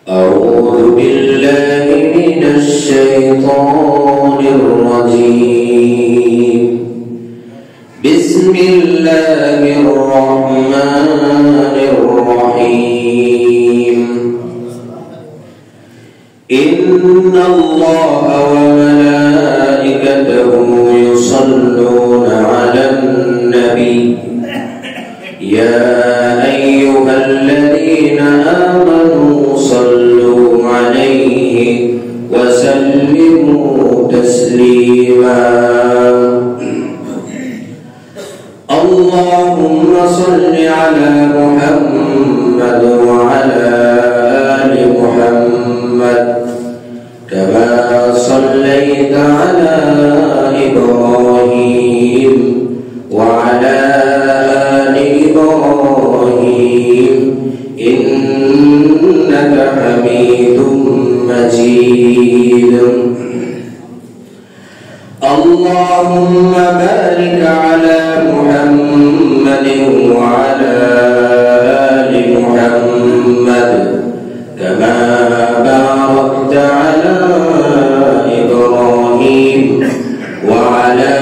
أعوذ بالله من الشيطان الرجيم. بسم الله الرحمن الرحيم. إن الله وملائكته يصلون على النبي يا أيها الذين آمنوا صلوا عليه وسلموا تسليما. اللهم صل على محمد وعلى آل محمد كما صليت على إبراهيم وعلى آل إبراهيم إنك حميد مجيد. اللهم بارك على محمد وعلى آل محمد كما باركت على إبراهيم وعلى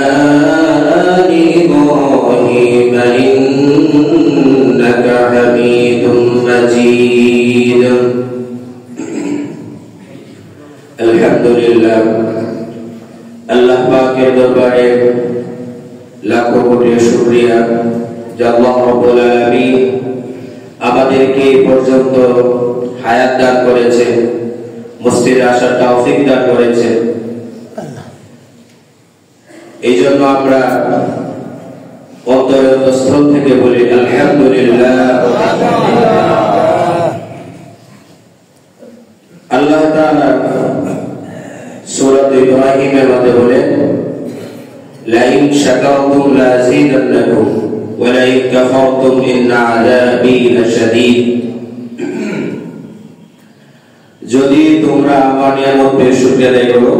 آل إبراهيم إنك حميد مجيد. الحمد لله. আল্লাহ পাকের দরবারে লাখো কোটি শুকরিয়া যে আল্লাহ রাব্বুল আলামিন আমাদেরকে এই পর্যন্ত হায়াত দান করেছেন, মসজিদে আসার তৌফিক দান করেছেন। এই জন্য আমরা অন্তরের স্থল থেকে বলি আলহামদুলিল্লাহ। আল্লাহ তাআলা সূরা ইব্রাহিমের মধ্যে বলেন লা ইন শাকারতুম লাযিদান্নাকুম ওয়া লা ইন কাফারতুম ইন্না আযাবি লাশাদীদ। যদি তোমরা আমার নিয়ামত পেয়ে শুকরিয়া আদায় করো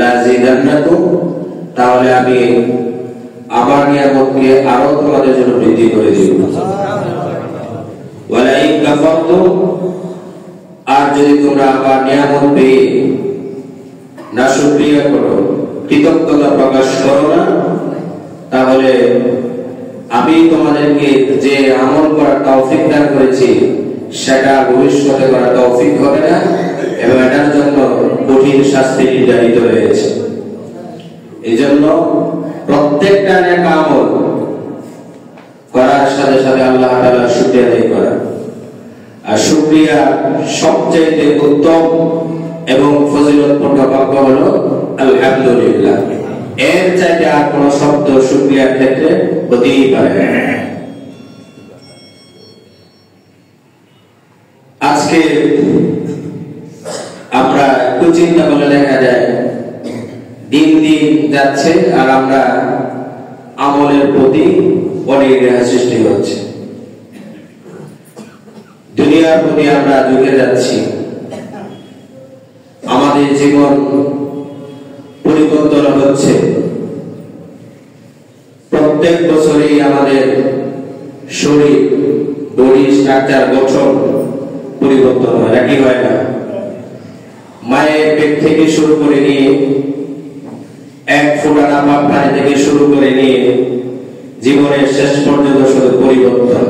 লাযিদান্নাকুম, তাহলে আমি আমার নিয়ামতকে আরো তোমাদের জন্য বৃদ্ধি করে দেব। ওয়া লা ইন কাফারতুম, আর যদি তোমরা আমার নিয়ামত পেয়ে না শুকরিয়া করো, কৃতজ্ঞতা প্রকাশ করো না, তাহলে আমি তোমাদেরকে যে আমল করার তৌফিক দান করেছি সেটা ভবিষ্যতে করার তৌফিক হবে না এবং এটার জন্য কঠিন শাস্তি নির্ধারিত রয়েছে। এই জন্য প্রত্যেকটা নেক আমল করার সাথে সাথে আল্লাহ তাআলার শুকরিয়া আদায় করা। আর শুকরিয়া সবচেয়ে উত্তম এবং ফজিলতপূর্ণ বাক্য হলো আলহামদুলিল্লাহ। এর চাইতে আর কোন শব্দ শুকরিয়ার ক্ষেত্রে হতেই পারে না। আজকে আমরা একটু চিন্তা করলে দেখা যায় দিন দিন যাচ্ছে আর আমরা আমলের প্রতি অনীহা সৃষ্টি হচ্ছে, দুনিয়ার প্রতি আমরা ঝুঁকে যাচ্ছি। আমাদের জীবন পরিবর্তন হচ্ছে, প্রত্যেক বছরই আমাদের শরীর বডি স্ট্রাকচার গঠন পরিবর্তন হয়, নাকি হয় না? মায়ের পেট থেকে শুরু করে নিয়ে এক ফোঁটা নাপাক পানি থেকে শুরু করে নিয়ে জীবনের শেষ পর্যন্ত শুধু পরিবর্তন।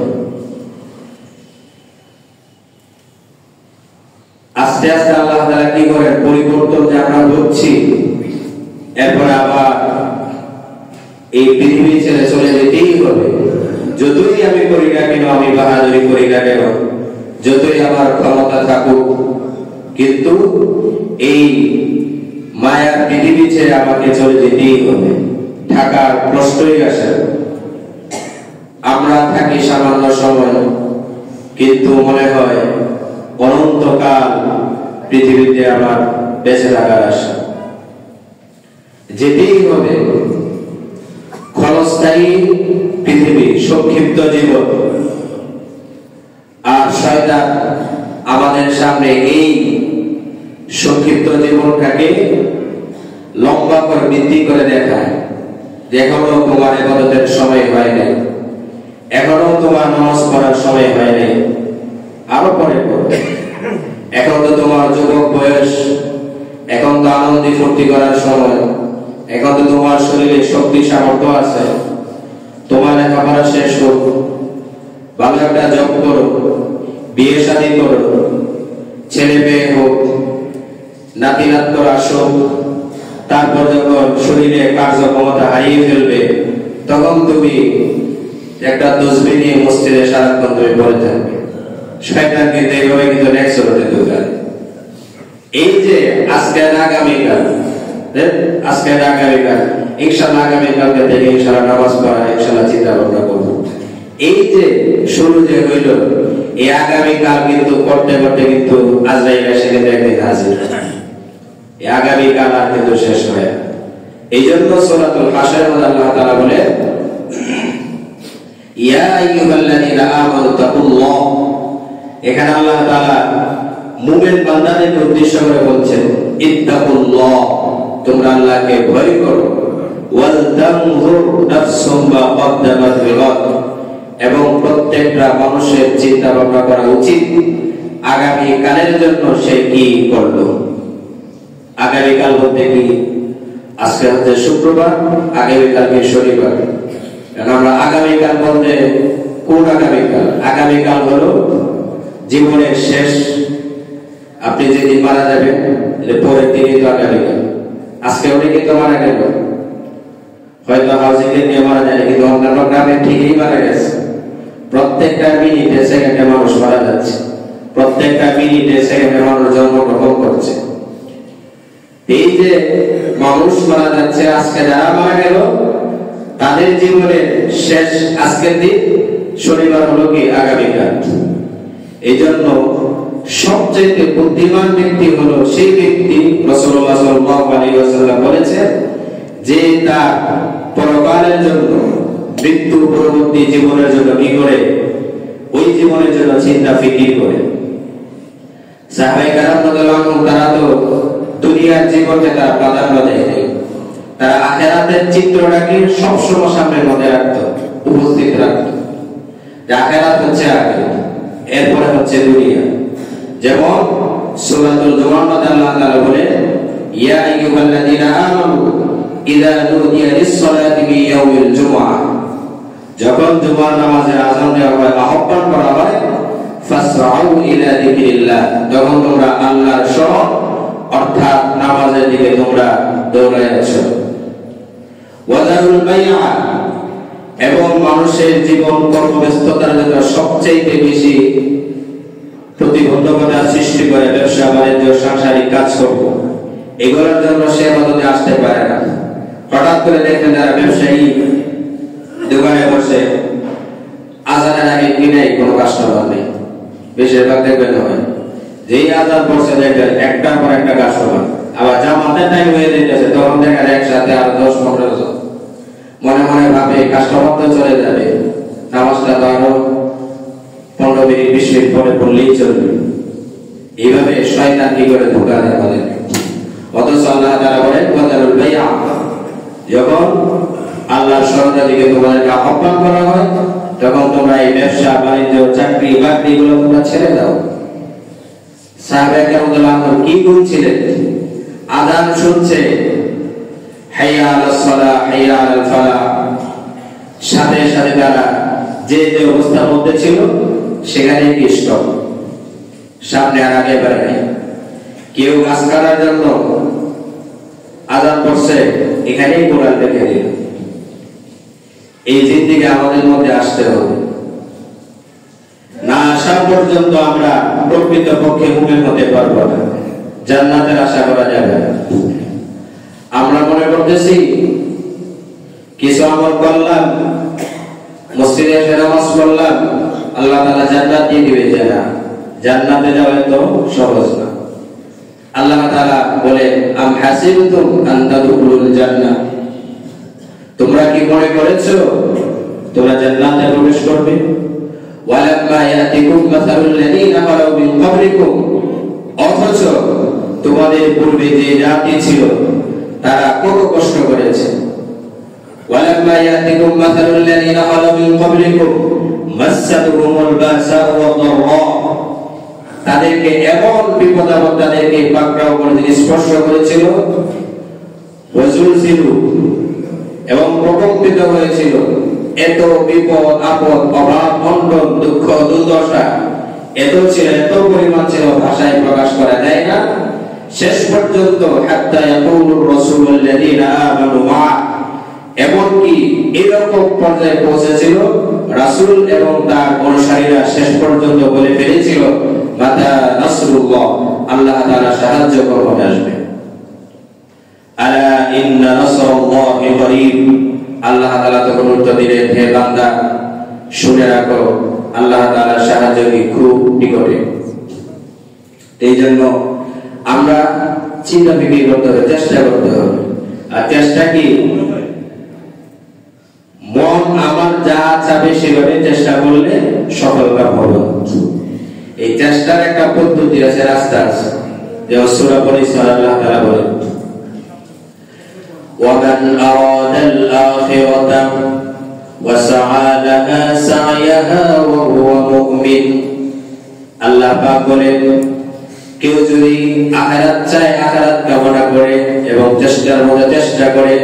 আস্তে আস্তে আল্লাহ তাআলা কি করেন, পরিবর্তন যে আমরা হচ্ছি, এরপর আবার এই পৃথিবী ছেড়ে চলে যেতেই হবে। যতই আমি করি না কেন, আমি বাহাদুরি করি না কেন, যতই আমার ক্ষমতা থাকুক, কিন্তু এই মায়ার পৃথিবী ছেড়ে আমাকে চলে যেতেই হবে। থাকার প্রশ্নই আসে। আমরা থাকি সামান্য সময়, কিন্তু মনে হয় অনন্তকাল পৃথিবীতে আমার বেঁচে থাকার আশা। যেতেই হবে। ক্ষণস্থায়ী পৃথিবী, সংক্ষিপ্ত জীবন। আর শয়তান আমাদের সামনে এই সংক্ষিপ্ত জীবনটাকে লম্বা করে বৃদ্ধি করে দেখায় যে এখনো তোমার ইবাদতের সময় হয় নাই, এখনো তোমার নামাজ পড়ার সময় হয় নাই, আরো পরে এখন তো বয়স, এখন তো আনন্দ ফুর্তি করার সময়, এখন তো তোমার শরীরে শক্তি সামর্থ্য আছে, তোমার লেখাপড়া শেষ হোক, ভালো একটা জব করো, বিয়ে শাদী করো, ছেলে মেয়ে হোক, নাতি নাতর আসুক, তারপর যখন শরীরে কার্যক্ষমতা হারিয়ে ফেলবে তখন তুমি একটা তসবিহ নিয়ে মসজিদে সারাক্ষণ তুমি পড়ে থাকবে। শয়তান কিন্তু এইভাবে কিন্তু নেক্সট হতে দোকান। এই যে আজকের আগামীকাল, ইনশাআল্লাহ আগামীকালকে থেকে ইনশাআল্লাহ নামাজ পড়া, ইনশাআল্লাহ চিন্তা ভাবনা করবো। এই যে শুরু যে হইল, এই আগামীকাল কিন্তু করতে করতে কিন্তু আজরাইল এসে কিন্তু একদিন হাজির। এই আগামীকাল আর কিন্তু শেষ হয়। এই জন্য সূরাতুল হাশরের মধ্যে আল্লাহ তাআলা বলে, ইয়া আইয়ুহাল্লাযীনা আমানু তাকুল্লাহ। এখানে আল্লাহ তাআলা মুমিন বান্দাদেরকে উদ্দেশ্য করে বলছেন, ইত্তাকুল্লাহ, তোমরা আল্লাহকে ভয় করো, ওয়াল তানজুর নাফসুম মা কদ্দামাত লিগাদ, এবং প্রত্যেকটা মানুষের চিন্তা ভাবনা করা উচিত আগামী কালের জন্য সে কি করলো। আগামী কাল বলতে কি, আজকে হচ্ছে শুক্রবার, আগামী কালকে শনিবার। কারণ আমরা আগামী কাল বলতে কোন আগামীকাল? আগামীকাল হলো জীবনের শেষ, আপনি যেদিন মারা যাবেন পরের দিনই তো আগামীকাল। আজকে অনেকে তো মারা গেল, হয়তো হাউজিং নিয়ে মারা যায়, কিন্তু অন্যান্য গ্রামে ঠিকই মারা গেছে। প্রত্যেকটা মিনিটে সেকেন্ডে মানুষ মারা যাচ্ছে, প্রত্যেকটা মিনিটে সেকেন্ডে মানুষ জন্মগ্রহণ করছে। এই যে মানুষ মারা যাচ্ছে, আজকে যারা মারা গেল তাদের জীবনের শেষ আজকের দিন, শনিবার হলো কি আগামীকাল। এই জন্য সবচেয়ে বুদ্ধিমান ব্যক্তি হলো সেই ব্যক্তি, রাসূলুল্লাহ সাল্লাল্লাহু আলাইহি ওয়াসাল্লাম বলেছেন, যে তার পরকালের জন্য, মৃত্যু পরবর্তী জীবনের জন্য কি করে, ওই জীবনের জন্য চিন্তা ফিকির করে। সাহাবায়ে কেরাম রাদিয়াল্লাহু আনহুম তারা তো দুনিয়ার জীবনকে তারা প্রাধান্য দেয়নি, তারা আখিরাতের চিত্রটাকে সবসময় সামনের মধ্যে রাখতো, উপস্থিত রাখতো, যে আখিরাত হচ্ছে আগে, এরপরে হচ্ছে দুনিয়া। যেমন সূরাতুল জুমার মধ্যে আল্লাহ তাআলা বলে, ইয়া আইয়ুহাল্লাযীনা আমানু ইযা নুদিয়া লিস-সালাতি মিন ইয়াউমিল জুমআহ, যখন জুমার নামাজের আযান দেওয়া হয়, আহ্বান করা হয়, ফাসরাউ ইলা যিকরিল্লাহ, তখন তোমরা আল্লাহর স্মরণ অর্থাৎ নামাজের দিকে তোমরা দৌড়ায় আছো। ওয়াদারুল বাইআ, এবং মানুষের জীবন কর্মব্যস্ততার জন্য সবচেয়ে বেশি প্রতিবন্ধকতা সৃষ্টি করে ব্যবসা বাণিজ্য, সাংসারিক কাজকর্ম, এগুলোর জন্য সে মদতে আসতে পারে না। হঠাৎ করে দেখেন যারা ব্যবসায়ী দোকানে বসে, আজানের আগে কিনেই কোনো কাস্টমার নেই, বেশিরভাগ দেখবেন হয় যেই আজান পড়ছে দেখবেন একটার পর একটা কাস্টমার। আবার জামাতের টাইম হয়ে যেতেছে, তখন দেখা যায় একসাথে আর 10-15 জন। মনে মনে ভাবে কাস্টমার তো চলে যাবে, নামাজটা তো আরো 15 মিনিট 20 মিনিট পরে পড়লেই চলবে। এইভাবে শয়তান কি করে ধোঁকা দেয় আমাদেরকে। অথচ আল্লাহ তাআলা বলেন, ওয়াদারুল বাইআ, যখন আল্লাহর শরণের দিকে তোমাদেরকে আহ্বান করা হয়, তখন তোমরা এই ব্যবসা বাণিজ্য, চাকরি বাকরি গুলো তোমরা ছেড়ে দাও। সাহাবায়ে কেরাম কি বলছিলেন? আযান শুনছে, হাইয়া আলাস সালাহ, হাইয়া আলাল ফালাহ, সাথে সাথে তারা যে যে অবস্থার মধ্যে ছিল সেখানেই কি স্টপ, সামনে আর আগে বাড়ে নাই। কেউ গাছ কাটার জন্য আযান পড়ছে, এখানেই কোরআন দেখে দিল। এই জিন্দেগি আমাদের মধ্যে আসতে হবে, না আসা পর্যন্ত আমরা প্রকৃত পক্ষে মুমিন হতে পারবো না, জান্নাতের আশা করা যাবে না। আমরা মনে করতেছি কিছু আমল করলাম, মসজিদে এসে নামাজ পড়লাম, আল্লাহ তাআলা জান্নাত দিয়ে দিবে, না, জান্নাতে যাওয়া তো সহজ না। আল্লাহ তাআলা বলে, আম হাসিবতুম আন তাদখুলুল জান্নাহ, তোমরা কি মনে করেছো তোমরা জান্নাতে প্রবেশ করবে? ওয়ালাম্মা ইয়াতিকুম মাসালুল লাযীনা খালাউ মিন ক্বাবলিকুম, অথচ তোমাদের পূর্বে যে জাতি ছিল তারা কত কষ্ট করেছে। ওয়ালাম্মা ইয়াতিকুম মাসালুল লাযীনা খালাউ মিন ক্বাবলিকুম মাসাতুহুমুল বাসাউ ওয়াদ-দাররা, তাদেরকে এমন বিপদ আপদ তাদেরকে পাকড়াও করে স্পর্শ করেছিল, ওয়াজুল ছিল এবং প্রকম্পিত হয়েছিল। এত বিপদ আপদ, অভাব অনটন, দুঃখ দুর্দশা এত ছিল, এত পরিমাণ ছিল, ভাষায় প্রকাশ করা যায় না। শেষ পর্যন্ত হাত্তা ইয়াকুলুর রাসূলুল্লাযীনা আমানু মা, এমনকি এরকম পর্যায়ে পৌঁছেছিল রাসূল এবং তার অনুসারীরা শেষ পর্যন্ত বলে ফেলেছিল মাতা নাসরুল্লাহ, আল্লাহ তাআলা সাহায্য কখন আসবে। আলা ইন্না নাসরাল্লাহি করিব, আল্লাহ তাআলা তখন উত্তর দিলেন, হে বান্দা শুনে রাখো আল্লাহ তাআলার সাহায্য কি খুব নিকটে। এই জন্য আমরা চিন্তা ফিকির করতে হবে, চেষ্টা করতে হবে। আর চেষ্টা কি, মন আমার যা চাবে সেভাবে চেষ্টা করলে সফলতা হবে। এই চেষ্টার একটা পদ্ধতি আছে, রাস্তা আছে। যেমন সূরা বনিসা আল্লাহ তাআলা বলেন, وَمَنْ أَرَادَ الْآخِرَةَ وَسَعَى لَهَا سَعْيَهَا وَهُوَ مُؤْمِنٌ, আল্লাহ পাক বলেন কেউ যদি আখিরাত চায়, আখিরাত কামনা করে এবং চেষ্টার মধ্যে চেষ্টা করে,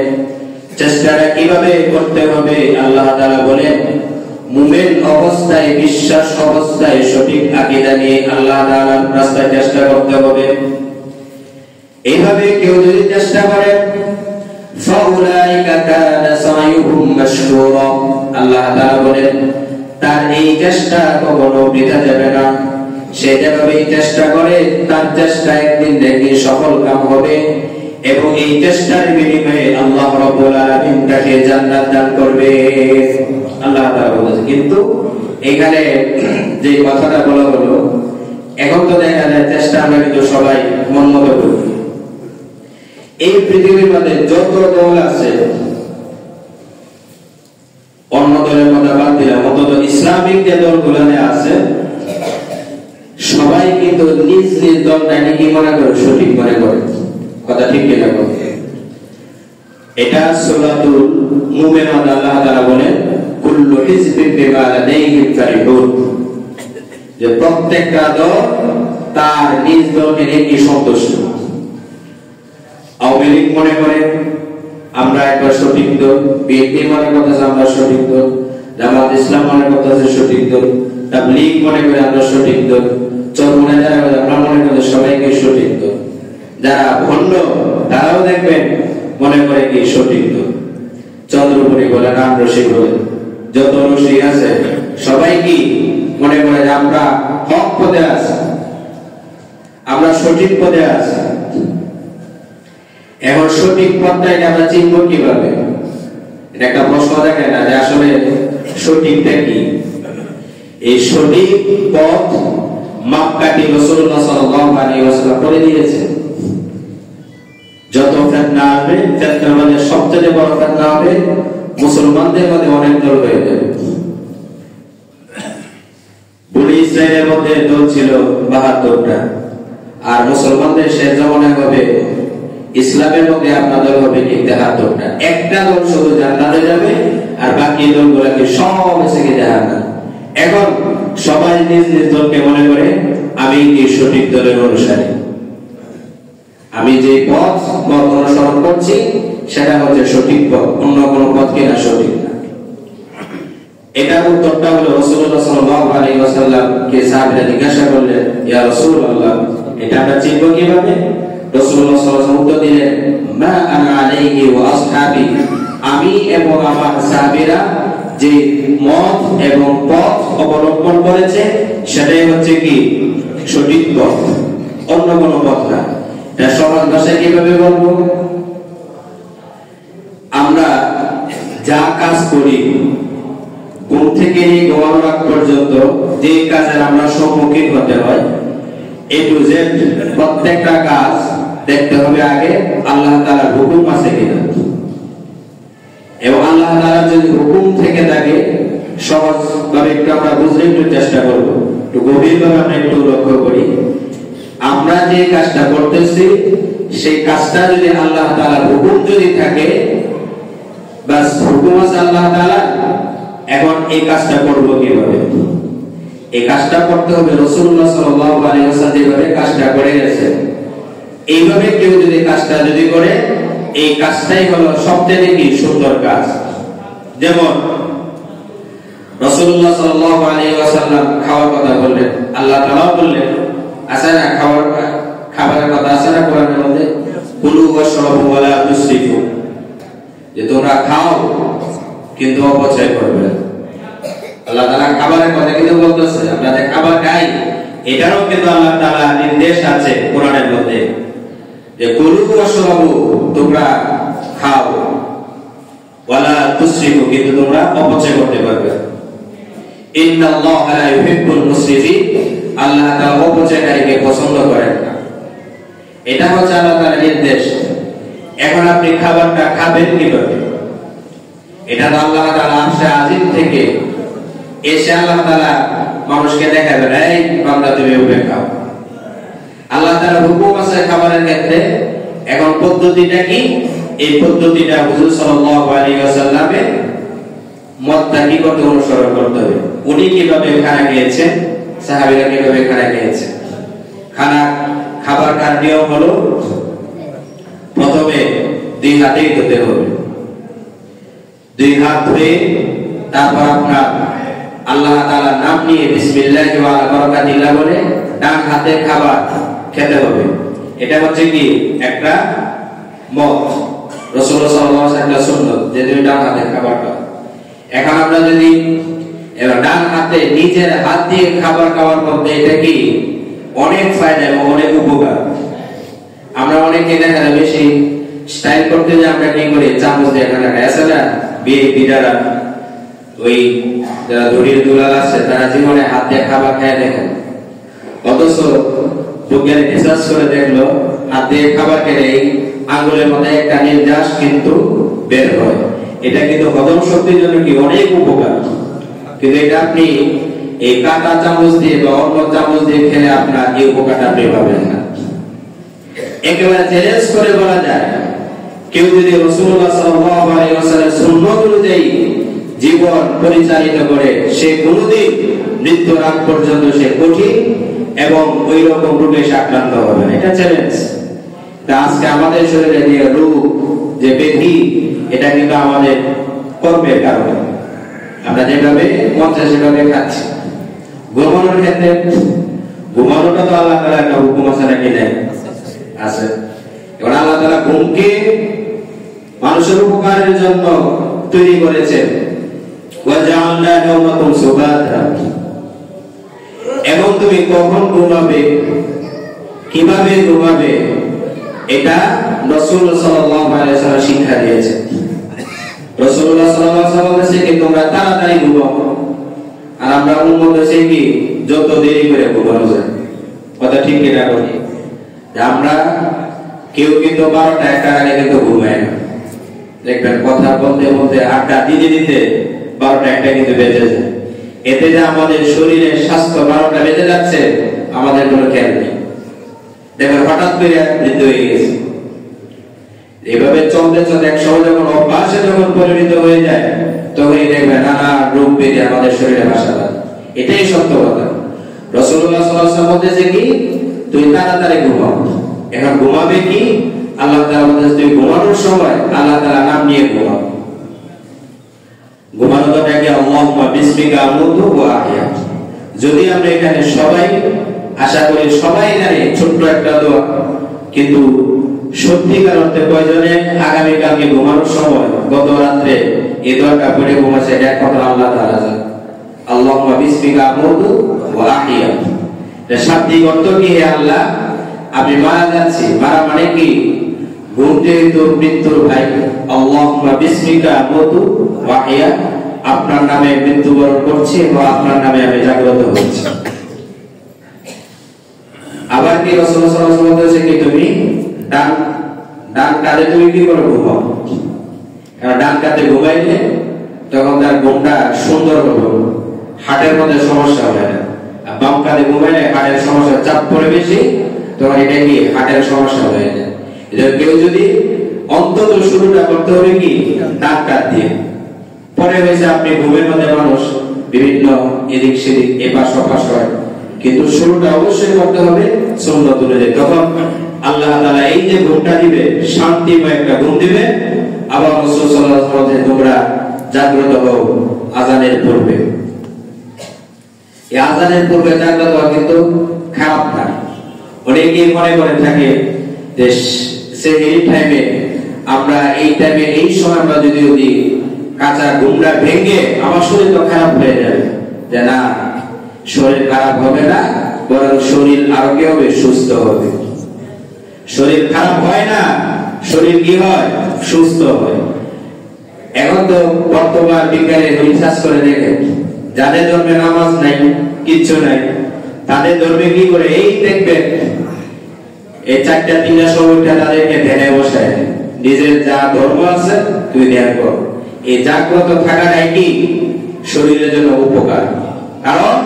চেষ্টাটা কিভাবে করতে হবে আল্লাহ তাআলা বলেন, মুমিন অবস্থায়, বিশ্বাস অবস্থায় সঠিক আকীদা নিয়ে আল্লাহ তাআলার রাস্তায় চেষ্টা করতে হবে। এইভাবে কেউ যদি চেষ্টা করে, ফাউলাইকা কানা সাইয়ুহুম মাশকুরা, আল্লাহ তাআলা বলেন তার এই চেষ্টা কখনো বৃথা যাবে না। সে যেভাবে চেষ্টা করে তার চেষ্টা একদিন একদিন সফল কাম হবে এবং এই চেষ্টার বিনিময়ে আল্লাহ রাব্বুল আলামিন তাকে জান্নাত দান করবে, আল্লাহ তাআলা বলেছেন। কিন্তু এখানে যে কথাটা বলা হলো, এখন তো দেখা যায় চেষ্টা আমরা কিন্তু সবাই মন মতো করি। এই পৃথিবীর মধ্যে যত দল আছে, অন্য দলের কথা বাদ দিলাম, অন্তত ইসলামিক যে দলগুলো আছে সবাই কিন্তু নিজ নিজ দলটাকে কি মনে করে, সঠিক মনে করে। কথা ঠিক কিনা? এটা সূরাতুল মুমিনুন আল্লাহ তাআলা বলেন কুল্লু হিজবিন বিমা লাদাইহিম ফারিহুন, যে প্রত্যেকটা দল তার নিজ দলকে নিয়ে কি সন্তুষ্ট। আওয়ামী লীগ মনে করে আমরা একবার সঠিক দল, বিএনপি মনে করতেছে আমরা সঠিক দল, জামাত ইসলাম মনে করতেছে সঠিক দল, তাবলীগ মনে করে আমরা সঠিক দল, চরমনে যারা আমরা মনে করি সবাইকে সঠিক দল, যারা ভণ্ড তারাও দেখবেন মনে করে কি সঠিক দল। চন্দ্রপুরী বলে, রাম রশিদ বলে, যত রশিদ আছে সবাই কি মনে করে যে আমরা হক পদে আছি, আমরা সঠিক পদে আছি। এখন সঠিক পথটাকে আমরা চিনব কিভাবে? এটা একটা প্রশ্ন দেখে না যে আসলে সঠিকটা কি। এই সঠিক পথ মাপকাঠি রাসূলুল্লাহ সাল্লাল্লাহু আলাইহি ওয়াসাল্লাম করে দিয়েছেন। যত ফিতনা আসবে, ফিতনার মধ্যে সবচেয়ে বড় ফিতনা হবে মুসলমানদের মধ্যে অনেক দল হয়ে যাবে। বনি ইসরায়েলের মধ্যে দল ছিল ৭২টা, আর মুসলমানদের শেষ জামানায় হবে ইসলামের মধ্যে আপনাদের হবে কি ৭৩টা। একটা দল শুধু জান্নাতে যাবে আর বাকি দলগুলোকে সব এসে জাহান্নামে। এখন সবাই নিজ নিজ দলকে মনে করে আমি কি সঠিক দলের অনুসারী, আমি যে পথ অনুসরণ করছি সেটা হচ্ছে সঠিক পথ, অন্য কোনো পথ কিনা সঠিক না। এটার উত্তরটা হলো রাসূলুল্লাহ সাল্লাল্লাহু আলাইহি ওয়াসাল্লাম কে সাহাবীরা জিজ্ঞাসা করলেন, ইয়া রাসূলুল্লাহ এটা আমরা চিনব কিভাবে? রাসূলুল্লাহ সাল্লাল্লাহু আলাইহি ওয়াসাল্লাম উত্তর দিলেন, মা আনা আলাইহি ওয়া আসহাবি, আমি এবং আমার সাহাবীরা যে মত এবং পথ অবলম্বন করেছে সেটাই হচ্ছে কি সঠিক পথ, অন্য কোনো পথ না। এটা সহজ ভাষায় কিভাবে বলবো? আমরা যা কাজ করি, ঘুম থেকে নিয়ে ঘুমানোর আগ পর্যন্ত যে কাজের আমরা সম্মুখীন হতে হয়, এ টু জেড প্রত্যেকটা কাজ দেখতে হবে আগে আল্লাহ তাআলার হুকুম আছে কিনা, এবং আল্লাহ তাআলার যদি হুকুম থেকে থাকে সহজ ভাবে একটু আমরা বুঝতে একটু চেষ্টা করব, একটু গভীরভাবে আমরা একটু লক্ষ্য করি। আমরা যে কাজটা করতেছি সেই কাজটা যদি আল্লাহ তাআলার হুকুম যদি থাকে, বাস হুকুম আছে আল্লাহ তাআলার, এখন এই কাজটা করব কিভাবে? এই কাজটা করতে হবে রাসূলুল্লাহ সাল্লাল্লাহু সাল্লাল্লাহু আলাইহি ওয়াসাল্লাম যেভাবে কাজটা করে গেছে, এইভাবে কেউ যদি কাজটা যদি করে, এই কাজটাই হলো সবচেয়ে কি সুন্দর কাজ। যেমন রাসূলুল্লাহ সাল্লাল্লাহু আলাইহি ওয়াসাল্লাম খাওয়ার কথা বললেন, আল্লাহ তাআলা বললেন, আছে না খাবারের কথা আছে না কোরআনের মধ্যে, কুলু ওয়াশরাবু ওয়া লা তুসরিফু, যে তোমরা খাও কিন্তু অপচয় করবে না। আল্লাহ তাআলা খাবারের কথা কিন্তু বলতেছে, আমরা যে খাবার খাই এটারও কিন্তু আল্লাহ তাআলা নির্দেশ আছে কোরআনের মধ্যে, যে কুলু ওয়াশরাবু, তোমরা খাও, ওয়া লা তুসরিফু, কিন্তু তোমরা অপচয় করতে পারবে না। ইন্নাল্লাহা লা ইউহিব্বুল মুসরিফিন, আল্লাহ তাআলা অপচয়কারীকে পছন্দ করেন না। এটা হচ্ছে আল্লাহ তাআলার নির্দেশ। এখন আপনি খাবারটা খাবেন কিভাবে? এটা তো আল্লাহ তাআলা আরশে আজিম থেকে এসে আল্লাহ তাআলা মানুষকে দেখাবেন, এই বান্দা তুমি উঠে খাও। আল্লাহ তাআলা হুকুম আছে খাবারের ক্ষেত্রে। এখন পদ্ধতিটা কি? এই পদ্ধতিটা হুজুর সাল্লাল্লাহু আলাইহি ওয়াসাল্লামের মতটা কি করতে অনুসরণ করতে হবে। উনি কিভাবে খানা খেয়েছেন, সাহাবীরা কিভাবে খানা খেয়েছেন। খাবার খাওয়ার নিয়ম হলো প্রথমে দুই হাতেই ধুতে হবে। দুই হাত ধুয়ে তারপর আপনার আল্লাহ তাআলার নাম নিয়ে বিসমিল্লাহি ওয়া আলা বারাকাতিল্লাহ বলে ডান হাতে খাবার খেতে হবে। এটা হচ্ছে কি একটা মত, রাসূলুল্লাহ সাল্লাল্লাহু আলাইহি ওয়াসাল্লাম সুন্নাত, যে তুমি ডান হাতে খাবার খাও। এখন আমরা যদি ডান হাতে নিজের হাত দিয়ে খাবার খাওয়ার মধ্যে এটা কি অনেক ফায়দা এবং অনেক উপকার। আমরা অনেকে দেখা যায় বেশি স্টাইল করতে যে আমরা কি করি, চামচ দিয়ে খানা খাই। আছে না বিয়েরা, ওই যারা ধরির দুলাল আছে, তারা জীবনে হাত দিয়ে খাবার খায় দেখেন, অথচ বিজ্ঞানী রিসার্চ করে দেখলো হাত দিয়ে খাবার খেলে আঙ্গুলের মধ্যে একটা নির্যাস কিন্তু বের হয়। এটা কিন্তু হজম শক্তির জন্য কি অনেক উপকার। কিন্তু এটা আপনি এই কাঁটা চামচ দিয়ে বা অন্য চামচ দিয়ে খেলে আপনার এই উপকারটা আপনি পাবেন না। একেবারে চ্যালেঞ্জ করে বলা যায়, কেউ যদি রাসূলুল্লাহ সাল্লাল্লাহু আলাইহি ওয়াসাল্লামের সুন্নাত অনুযায়ী জীবন পরিচালিত করে, সে কোনদিন মৃত্যুর আগ পর্যন্ত সে কঠিন এবং ওই রকম রোগে সে আক্রান্ত হবে না। এটা চ্যালেঞ্জ। তা আজকে আমাদের শরীরে যে রোগ, যে ব্যাধি, এটা কিন্তু আমাদের কর্মের কারণে। আমরা যেভাবে মন চায় সেভাবে খাচ্ছি। ঘুমানোর ক্ষেত্রে, ঘুমানোটা তো আল্লাহ তাআলা একটা হুকুম আছে নাকি নাই? আছে। এবার আল্লাহ তাআলা ঘুমকে মানুষের উপকারের জন্য তৈরি করেছেন। ওয়া জাআলনা নাওমাকুম সুবাতা, এবং তুমি কখন ঘুমাবে, কিভাবে ঘুমাবে, এটা রাসূলুল্লাহ সাল্লাল্লাহু আলাইহি ওয়াসাল্লাম শিক্ষা দিয়েছেন। রাসূলুল্লাহ সাল্লাল্লাহু আলাইহি ওয়াসাল্লাম বলেছেন কি তোমরা তাড়াতাড়ি ঘুমাও। আর আমরা উম্মত হচ্ছে কি যত দেরি করে ঘুমানো যায়। কথা ঠিক কি না বলি? আমরা কেউ কিন্তু 12টা 1টার আগে কিন্তু ঘুমায় না। দেখবেন কথা বলতে বলতে আড্ডা দিতে দিতে 12টা 1টা কিন্তু বেজে যায়। এতে যে আমাদের শরীরের স্বাস্থ্য 12টা বেজে যাচ্ছে, আমাদের কোনো খেয়াল নেই। দেখবেন হঠাৎ করে মৃত্যু হয়ে গেছে। এভাবে চলতে চলতে এক সময় যখন অভ্যাসে যখন পরিণত হয়ে যায়, তখনই দেখবেন নানা রোগ ব্যাধি আমাদের শরীরে বাসা বাঁধে। এটাই সত্য কথা। রাসূলুল্লাহ সাল্লাল্লাহু আলাইহি ওয়াসাল্লাম বলেছে কি তুই তাড়াতাড়ি ঘুমাও। এখন ঘুমাবে কি? আল্লাহ তাআলা বলেছে তুই ঘুমানোর সময় আল্লাহ তাআলা নাম নিয়ে ঘুমাও। ঘুমানোটা কি আল্লাহুম্মা বিসমিকা আমুতু ওয়া আহইয়া। যদি আমরা এখানে সবাই, আশা করি সবাই জানি ছোট্ট একটা দোয়া, কিন্তু সত্যিকার অর্থে কয়জনে আগামীকালকে ঘুমানোর সময় গত রাত্রে এই দোয়াটা পড়ে ঘুমাচ্ছে? এক কথা আল্লাহ তাআলা জানেন। আল্লাহুম্মা বিসমিকা আমুতু ওয়া আহইয়া। এর শাব্দিক অর্থ কি? হে আল্লাহ, আমি মারা যাচ্ছি। মারা মানে কি? ঘুম থেকে তো মৃত্যুর ভাই। আল্লাহুম্মা বিসমিকা আমুতু ওয়া আহইয়া, আপনার নামে মৃত্যুবরণ করছি এবং আপনার নামে আমি জাগ্রত হচ্ছি। আবার কি রাসূলুল্লাহ সাল্লাল্লাহু আলাইহি ওয়াসাল্লাম বলেছে কি তুমি ডান কাঁধে তুমি কি করে ঘুমাও? কারণ ডান কাঁধে ঘুমাইলে তখন তার ঘুমটা সুন্দর হবে, হার্টের মধ্যে সমস্যা হবে না। আর বাম কাঁধে ঘুমাইলে হার্টের সমস্যা, চাপ পড়ে বেশি, তখন এটা কি হার্টের সমস্যা হয়ে যায়। এটা কেউ যদি অন্তত শুরুটা করতে হবে কি ডান কাঁধ দিয়ে। পরে হয়েছে আপনি ঘুমের মধ্যে মানুষ বিভিন্ন এদিক সেদিক এপাশ ওপাশ হয়, কিন্তু শুরুটা অবশ্যই করতে হবে সুন্নাত অনুযায়ী। তখন আল্লাহ তাআলা এই যে ঘুমটা দিবে, শান্তিময় একটা ঘুম দিবে। আবার রাসূল সাল্লাল্লাহু আলাইহি ওয়াসাল্লাম বলেন, তোমরা জাগ্রত হও আযানের পূর্বে। এই আযানের পূর্বে জাগ্রত হওয়া কিন্তু খারাপ না। অনেকেই মনে করে থাকে যে সেহরি টাইমে আমরা এই টাইমে এই সময় আমরা যদি কাঁচা ঘুমটা ভেঙে আমার শরীর তো খারাপ হয়ে যাবে, যে না, শরীর খারাপ হবে না, বরং শরীর আরো কি হবে, সুস্থ হবে। শরীর খারাপ হয় না, শরীর কি হয়, সুস্থ হয়। এখন তো বর্তমান বিজ্ঞানে রিসার্চ করে দেখেন, যাদের ধর্মে নামাজ নাই, কিচ্ছু নাই, তাদের ধর্মে কি করে, এই দেখবেন এই 4টা-3টা সময়টা তাদেরকে ধ্যানে বসায়, নিজের যা ধর্ম আছে তুই ধ্যান কর। এই জাগ্রত থাকাটাই কি শরীরের জন্য উপকার। কারণ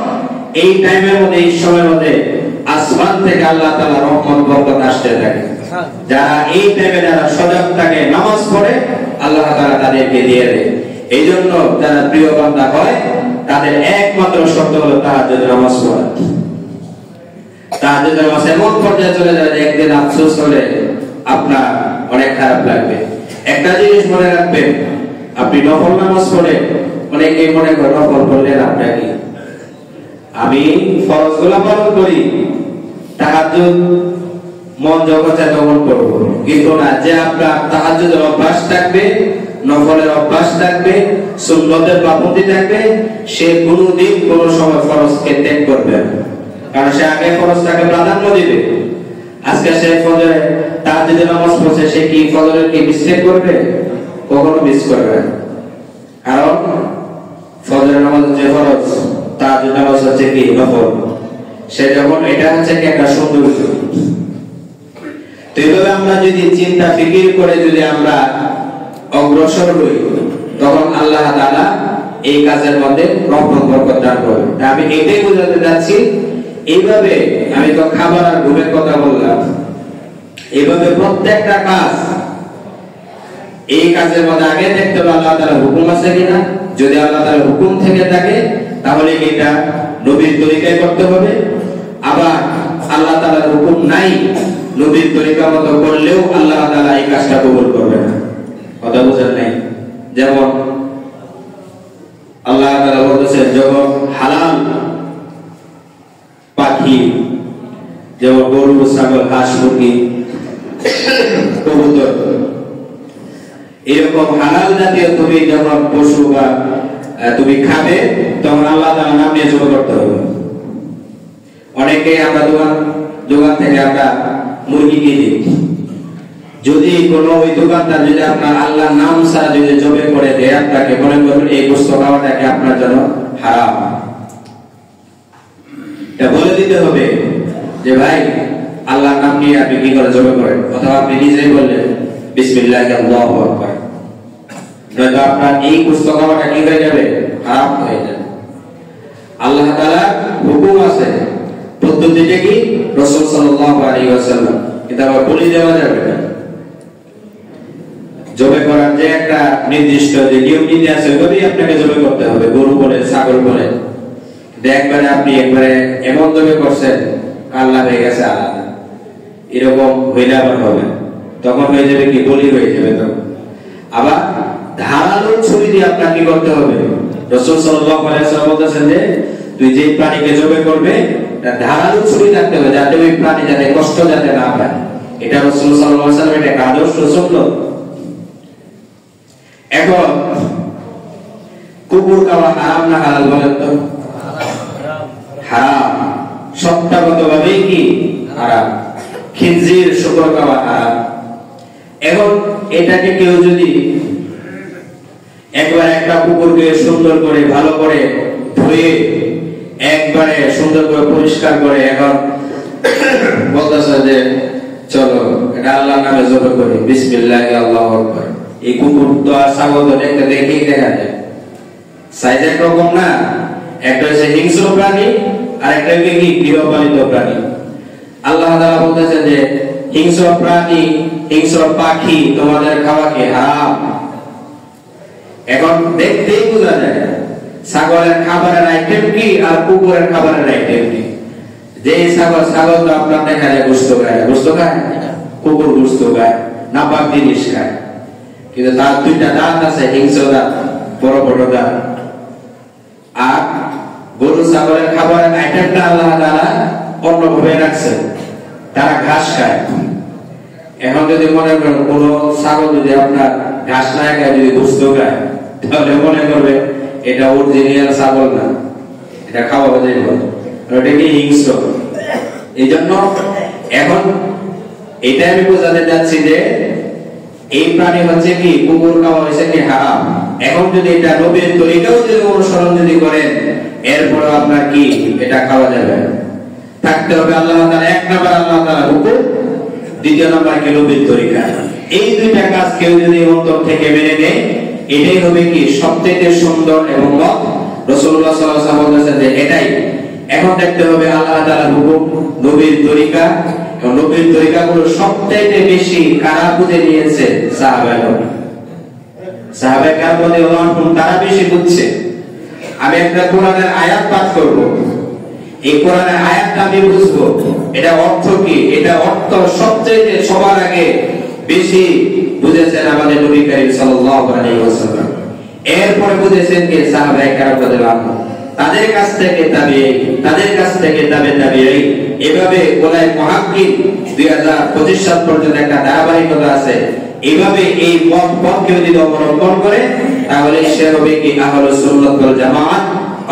এই টাইমের মধ্যে, এই সময়ের মধ্যে আসমান থেকে আল্লাহ তাআলা রহমত বরকত আসতে থাকে। যারা এই টাইমে যারা সজাগ থাকে, নামাজ পড়ে, আল্লাহ তাআলা তাদেরকে দিয়ে দেয়। এই জন্য যারা প্রিয় বান্দা হয়, তাদের একমাত্র শর্ত হলো তাহাজ্জুদ নামাজ পড়া। তাহাজ্জুদ নামাজ এমন পর্যায়ে চলে যায় যে একদিন আফসোস হলে আপনার অনেক খারাপ লাগবে। একটা জিনিস মনে রাখবেন, আপনি নফল নামাজ পড়ে, অনেকেই মনে করে নফল পড়লে লাভটা কি, আমি ফরজগুলো পালন করি, তাহাজ্জুদ মন যখন চায় তখন পড়ব। কিন্তু না, যে আপনার তাহাজ্জুদের অভ্যাস থাকবে, নফলের অভ্যাস থাকবে, সুন্নতের পাবন্দি থাকবে, সে কোনোদিন কোনো সময় ফরজকে ত্যাগ করবে না। কারণ সে আগে ফরজটাকে প্রাধান্য দিবে। আজকে সে ফজরে তাহাজ্জুদের নামাজ পড়ছে, সে কি ফজরের কি মিস করবে? কখনো মিস করবে না। কারণ ফজরের নামাজ হচ্ছে ফরজ, তাহাজ্জুদ নামাজ হচ্ছে কি নফল। সে যখন, এটা হচ্ছে কি একটা সৌন্দর্য। তো এইভাবে আমরা যদি চিন্তা ফিকির করে যদি আমরা অগ্রসর হই, তখন আল্লাহ তাআলা এই কাজের মধ্যে রহমত বরকত দান করবেন। আমি এটাই বোঝাতে যাচ্ছি, এইভাবে আমি তো খাবার আর ঘুমের কথা বললাম, এইভাবে প্রত্যেকটা কাজ, এই কাজের মধ্যে আগে দেখতে হবে আল্লাহ তাআলার হুকুম আছে কিনা। যদি আল্লাহ তাআলার হুকুম থেকে থাকে, তাহলে এটা নবীর তরিকায় করতে হবে। আবার আল্লাহ তাআলার হুকুম নাই, নবীর তরিকা মতো করলেও আল্লাহ তাআলা এই কাজটা কবুল করবে না। কথা বুঝেন নাই? যেমন আল্লাহ তাআলা বলেছেন, যখন হালাল পাখি, যেমন গরু, ছাগল, হাঁস, মুরগি, কবুতর, এরকম হালাল জাতীয় তুমি যখন পশু বা তুমি খাবে, তখন আল্লাহ তাআলা নাম নিয়ে জবাই করতে হবে। অনেকে আমরা দোকান থেকে আমরা মুরগি কিনি, যদি কোনো ওই দোকানদার যদি আপনার আল্লাহর নাম ছাড়া যদি জবাই করে দেয়, আপনাকে মনে করবেন এই গোশত খাওয়াটাকে আপনার জন্য হারাম। এটা বলে দিতে হবে যে ভাই, আল্লাহর নাম নিয়ে আপনি কি করে জবাই করেন, অথবা আপনি নিজেই বললেন বিসমিল্লাহ আল্লাহু আকবার, নয়তো আপনার এই গোশত খাওয়াটা কি হয়ে যাবে, হারাম হয়ে যাবে। আল্লাহ তাআলার হুকুম আছে, পদ্ধতিটা কি, রাসূল সাল্লাল্লাহু আলাইহি ওয়াসাল্লাম, এটা আবার বলে দেওয়া যাবে না। জবাই করার যে একটা নির্দিষ্ট যে নিয়ম নীতি আছে, ওইভাবেই আপনাকে জবাই করতে হবে। গরু বলে, ছাগল বলে, একবারে আপনি একবারে এমন জবাই করছেন, আল্লাহ হয়ে গেছে আলাদা, এরকম হইলে আবার হবে, তখন হয়ে যাবে কি, বলি হয়ে যাবে। তখন আবার ধারালো ছুরি দিয়ে আপনাকে কি করতে হবে, রাসূল সাল্লাল্লাহু আলাইহি ওয়াসাল্লাম বলেছেন যে তুই যে প্রাণীকে জবাই করবে, ধারালো ছুরি থাকতে হবে, যাতে ওই প্রাণী যাতে কষ্ট যাতে না পায়। এটা রাসূল সাল্লাল্লাহু আলাইহি ওয়াসাল্লাম এটা আদর্শ সুন্নাত। এখন কুকুর খাওয়া হারাম না হালাল বলেন তো? হারাম, সত্যগতভাবেই কি হারাম। খিনজির, শুকর খাওয়া হারাম। এখন এটাকে কেউ যদি একবার একটা কুকুরকে সুন্দর করে ভালো করে ধুয়ে একবারে সুন্দর করে পরিষ্কার করে এখন বলতেছে যে চলো এটা আল্লাহর নামে জবাই করি, বিসমিল্লাহ আল্লাহু আকবার। এই কুকুর তো আর ছাগল তো দেখতে দেখেই দেখা যায়, সাইজ একরকম না। একটা হচ্ছে হিংস্র প্রাণী, আর একটা কি গৃহপালিত প্রাণী। আল্লাহ তাআলা বলতেছেন যে হিংস্র প্রাণী, হিংস্র পাখি তোমাদের খাওয়া কি হারাম। এখন দেখতেই বোঝা যায় ছাগলের খাবারের আইটেম কি আর কুকুরের খাবারের আইটেম কি। যে ছাগল তো আপনার দেখা যায় গোস্ত খায়, কুকুর গোস্ত খায়, নাপাক জিনিস খায়, কিন্তু তার দুইটা দাঁত আছে, হিংস্র দাঁত, বড় বড় দাঁত। আর গরু ছাগলের খাবারের আইটেমটা আল্লাহ তাআলা অন্যভাবে রাখছে, তারা ঘাস খায়। এখন যদি মনে করেন কোন ছাগল যদি আপনার ঘাস না খায়, যদি গোস্ত খায়, তাহলে মনে করবে এটা অরিজিনাল ছাগল না, এটা খাওয়া যায় না, এটা কি হিংস্র। এই জন্য এখন এটা আমি বোঝাতে যাচ্ছি যে এই প্রাণী হচ্ছে কি, কুকুর খাওয়া হয়েছে কি হারাম। এখন যদি এটা নবীর তরিকাও যদি অনুসরণ যদি করেন, এরপরে আপনার কি এটা খাওয়া যাবে, থাকতে হবে আল্লাহ তাআলা এক নাম্বার আল্লাহ তাআলা হুকুম, দ্বিতীয় নাম্বার কি নবীর তরিকা। এই দুইটা কাজ কেউ যদি অন্তর থেকে মেনে নেয়, এটাই হবে কি সবচেয়ে সুন্দর এবং মত। রাসূলুল্লাহ সাল্লাল্লাহু আলাইহি ওয়াসাল্লাম বলেছেন যে এটাই। এখন দেখতে হবে আল্লাহ তাআলার হুকুম, নবীর তরিকা। নবীর তরিকাগুলো সবচেয়ে বেশি কারা বুঝে নিয়েছে? সাহাবারা। সাহাবায়ে কেরাম রাদিয়াল্লাহু আনহুম তারা বেশি বুঝছে। আমি একটা কোরআনের আয়াত পাঠ করব, এই কোরআনের আয়াতটা আমি বুঝবো এটা অর্থ কি, এটা অর্থ সবচেয়ে সবার আগে বেশি বুঝেছেন আমাদের নবী করিম সাল্লাল্লাহু আলাইহি ওয়াসাল্লাম। এরপরে বুঝেছেন কে? সাহাবায়ে কেরাম রাদিয়াল্লাহু আনহুম, তাদের কাছ থেকে তাবেঈ, তাদের কাছ থেকে তাবেঈ, এভাবে ওলায়ে মুহাক্কিক 2025 সাল পর্যন্ত একটা ধারাবাহিকতা আছে। এইভাবে এই পথ কেউ যদি অবলম্বন করে, তাহলে সে হবে কি আহলুস সুন্নাত ওয়াল জামাআত।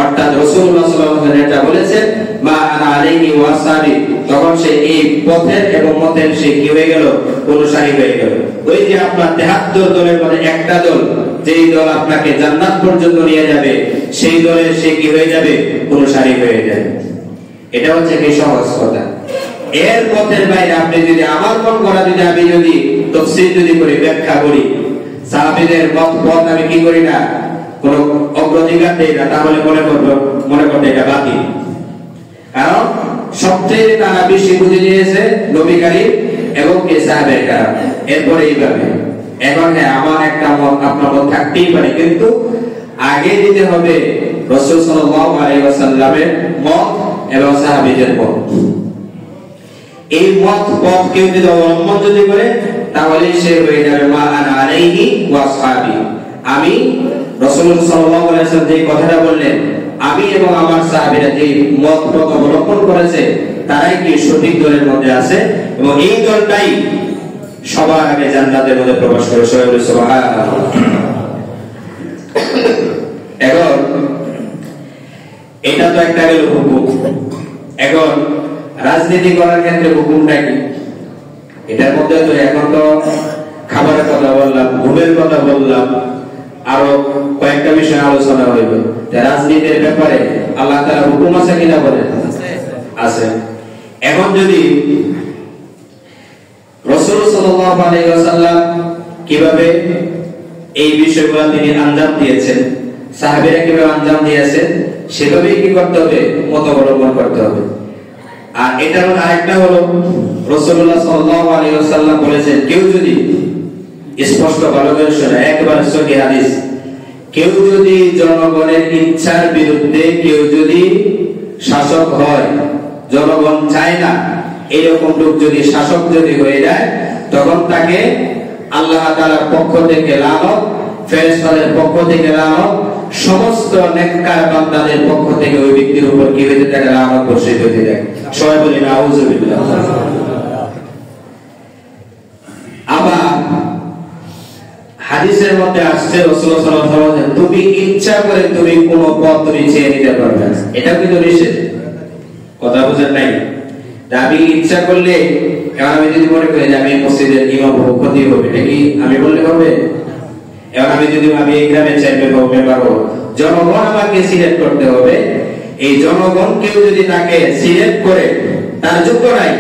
অর্থাৎ রাসূলুল্লাহ সাল্লাল্লাহু আলাইহি ওয়াসাল্লাম যেটা বলেছেন, মা আনা আলাইহি ওয়া আসহাবি, তখন সে এই পথের এবং মতের সে কি হয়ে গেল? অনুসারী হয়ে গেল। ওই যে আপনার 73 দলের মধ্যে একটা দল, যেই দল আপনাকে জান্নাত পর্যন্ত নিয়ে যাবে, সেই দলের সে কি হয়ে যাবে? অনুসারী হয়ে যাবে। এটা হচ্ছে কি সহজ কথা। এর পথের বাইরে আপনি যদি আমার মন করা, যদি আমি যদি তাফসীর যদি করি, ব্যাখ্যা করি, সাহাবীদের পথ আমি কি করি না, কোন অগ্রাধিকার দেই না, তাহলে মনে করতে এটা বাতিল। কারণ সবচেয়ে তারা বেশি বুঝে নিয়েছে নবী করিম এবং সাহাবায়ে কেরাম। এরপরে এইভাবে এখন হ্যাঁ আমার একটা মত আপনার মত থাকতেই পারে, কিন্তু আগে দিতে হবে রাসূল সাল্লাল্লাহু আলাইহি ওয়াসাল্লামের মত এবং সাহাবীদের মত। এই পথ কেউ যদি অবলম্বন যদি করে, তাহলে সে হয়ে যাবে মা আনা আলাইহি ওয়া আসহাবি। আমি রাসূলুল্লাহ সাল্লাল্লাহু আলাইহি ওয়াসাল্লাম যে কথাটা বললেন, আমি এবং আমার সাহাবীরা যে পথ অবলম্বন করেছে, তারাই কি সঠিক দলের মধ্যে আছে, এবং এই দলটাই সবার আগে জান্নাতের মধ্যে প্রবেশ করে। সুবহানাল্লাহ। এখন এটা তো একটা গেল হুকুম। এখন রাজনীতি করার ক্ষেত্রে হুকুমটা কি? এটার মধ্যে তো এখন তো খাবারের কথা বললাম, ঘুমের কথা বললাম, আরো কয়েকটা বিষয় আলোচনা হইব। রাজনীতির ব্যাপারে আল্লাহ তাআলা হুকুম আছে কিনা বলেন? আছে। এখন যদি রাসূল সাল্লাল্লাহু আলাইহি ওয়াসাল্লাম কিভাবে এই বিষয়গুলো তিনি আঞ্জাম দিয়েছেন, সাহাবীরা কিভাবে আঞ্জাম দিয়েছেন, সেভাবেই কি করতে হবে? মত অবলম্বন করতে হবে। আর এটার আরেকটা হলো, রাসূলুল্লাহ সাল্লাল্লাহু আলাইহি ওয়াসাল্লাম বলেছেন, কেউ যদি স্পষ্ট ভালো করে শোনে, একবার সহিহ হাদিস, কেউ যদি জনগণের ইচ্ছার বিরুদ্ধে কেউ যদি শাসক হয়, জনগণ চায় না, এরকম লোক যদি শাসক যদি হয়ে যায়, তখন তাকে আল্লাহ তাআলার পক্ষ থেকে লানত, ফেরেশতাদের পক্ষ থেকে লানত, সমস্ত নেককার বান্দাদের পক্ষ থেকে ওই ব্যক্তির উপর কি হতে থাকে? লানত বর্ষিত হতে থাকে। সবাই বলি নাউযুবিল্লাহ। আবার হাদিসের মধ্যে আসছে, রাসূলুল্লাহ সাল্লাল্লাহু আলাইহি ওয়াসাল্লাম, তুমি ইচ্ছা করে তুমি কোন পথ তুমি ছেড়ে দিতে পারবে না। এটা কিন্তু নিষেধ। কথা বুঝেন নাই? আমি ইচ্ছা করলে, এখন আমি যদি মনে করি যে আমি মসজিদের ইমাম হবো, ক্ষতি হবে, এটা কি আমি বললে হবে? এখন আমি যদি এই গ্রামের চেয়ারম্যান হবো, মেম্বার হবো, জনগণ আমাকে সিলেক্ট করতে হবে। এই জনগণ কেউ যদি তাকে সিলেক্ট করে, তার যোগ্য নাই,